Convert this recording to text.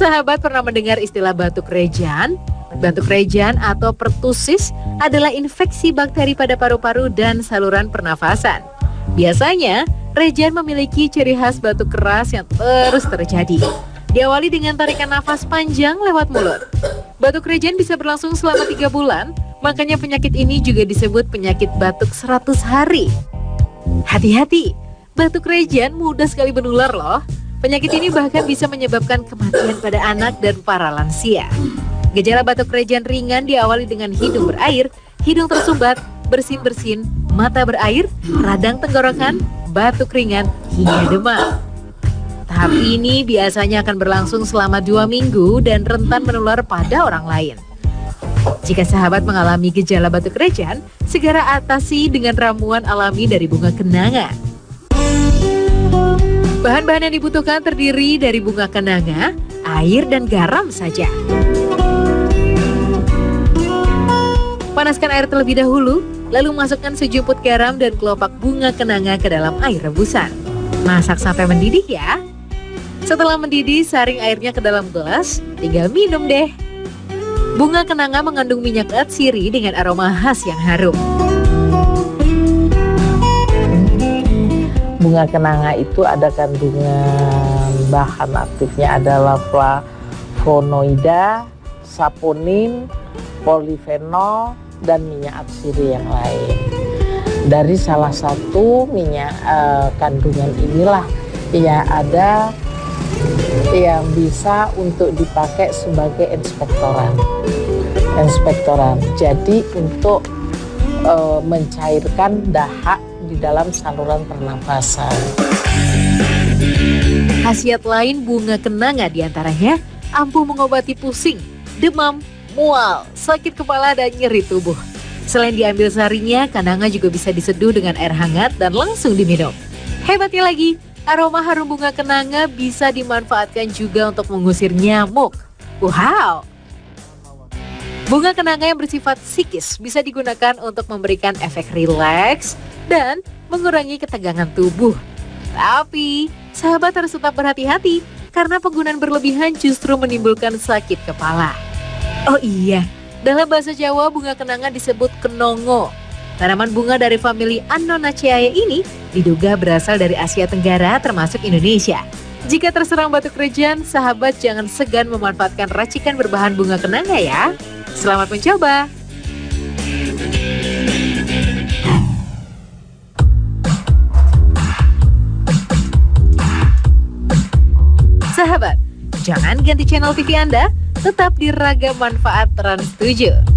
Sahabat pernah mendengar istilah batuk rejan? Batuk rejan atau pertusis adalah infeksi bakteri pada paru-paru dan saluran pernafasan. Biasanya, rejan memiliki ciri khas batuk keras yang terus terjadi. Diawali dengan tarikan nafas panjang lewat mulut. Batuk rejan bisa berlangsung selama 3 bulan, makanya penyakit ini juga disebut penyakit batuk 100 hari. Hati-hati, batuk rejan mudah sekali menular loh. Penyakit ini bahkan bisa menyebabkan kematian pada anak dan para lansia. Gejala batuk rejan ringan diawali dengan hidung berair, hidung tersumbat, bersin-bersin, mata berair, radang tenggorokan, batuk ringan, hingga demam. Tahap ini biasanya akan berlangsung selama 2 minggu dan rentan menular pada orang lain. Jika sahabat mengalami gejala batuk rejan, segera atasi dengan ramuan alami dari bunga kenanga. Bahan-bahan yang dibutuhkan terdiri dari bunga kenanga, air, dan garam saja. Panaskan air terlebih dahulu, lalu masukkan sejumput garam dan kelopak bunga kenanga ke dalam air rebusan. Masak sampai mendidih ya. Setelah mendidih, saring airnya ke dalam gelas, tinggal minum deh. Bunga kenanga mengandung minyak atsiri dengan aroma khas yang harum. Bunga kenanga itu ada kandungan bahan aktifnya adalah flavonoida, saponin, polifenol, dan minyak atsiri yang lain. Dari salah satu minyak kandungan inilah yang ada yang bisa untuk dipakai sebagai inspektoran. Jadi untuk mencairkan dahak di dalam saluran pernafasan. Khasiat lain bunga kenanga diantaranya ampuh mengobati pusing, demam, mual, sakit kepala, dan nyeri tubuh. Selain diambil sarinya, kenanga juga bisa diseduh dengan air hangat dan langsung diminum. Hebatnya lagi, aroma harum bunga kenanga bisa dimanfaatkan juga untuk mengusir nyamuk. Wow! Bunga kenanga yang bersifat psikis bisa digunakan untuk memberikan efek rileks dan mengurangi ketegangan tubuh. Tapi, sahabat harus tetap berhati-hati karena penggunaan berlebihan justru menimbulkan sakit kepala. Oh iya, dalam bahasa Jawa bunga kenanga disebut kenongo. Tanaman bunga dari famili Annonaceae ini diduga berasal dari Asia Tenggara termasuk Indonesia. Jika terserang batuk rejan, sahabat jangan segan memanfaatkan racikan berbahan bunga kenanga ya. Selamat mencoba! Sahabat, jangan ganti channel TV Anda, tetap di Ragam Manfaat Trans 7.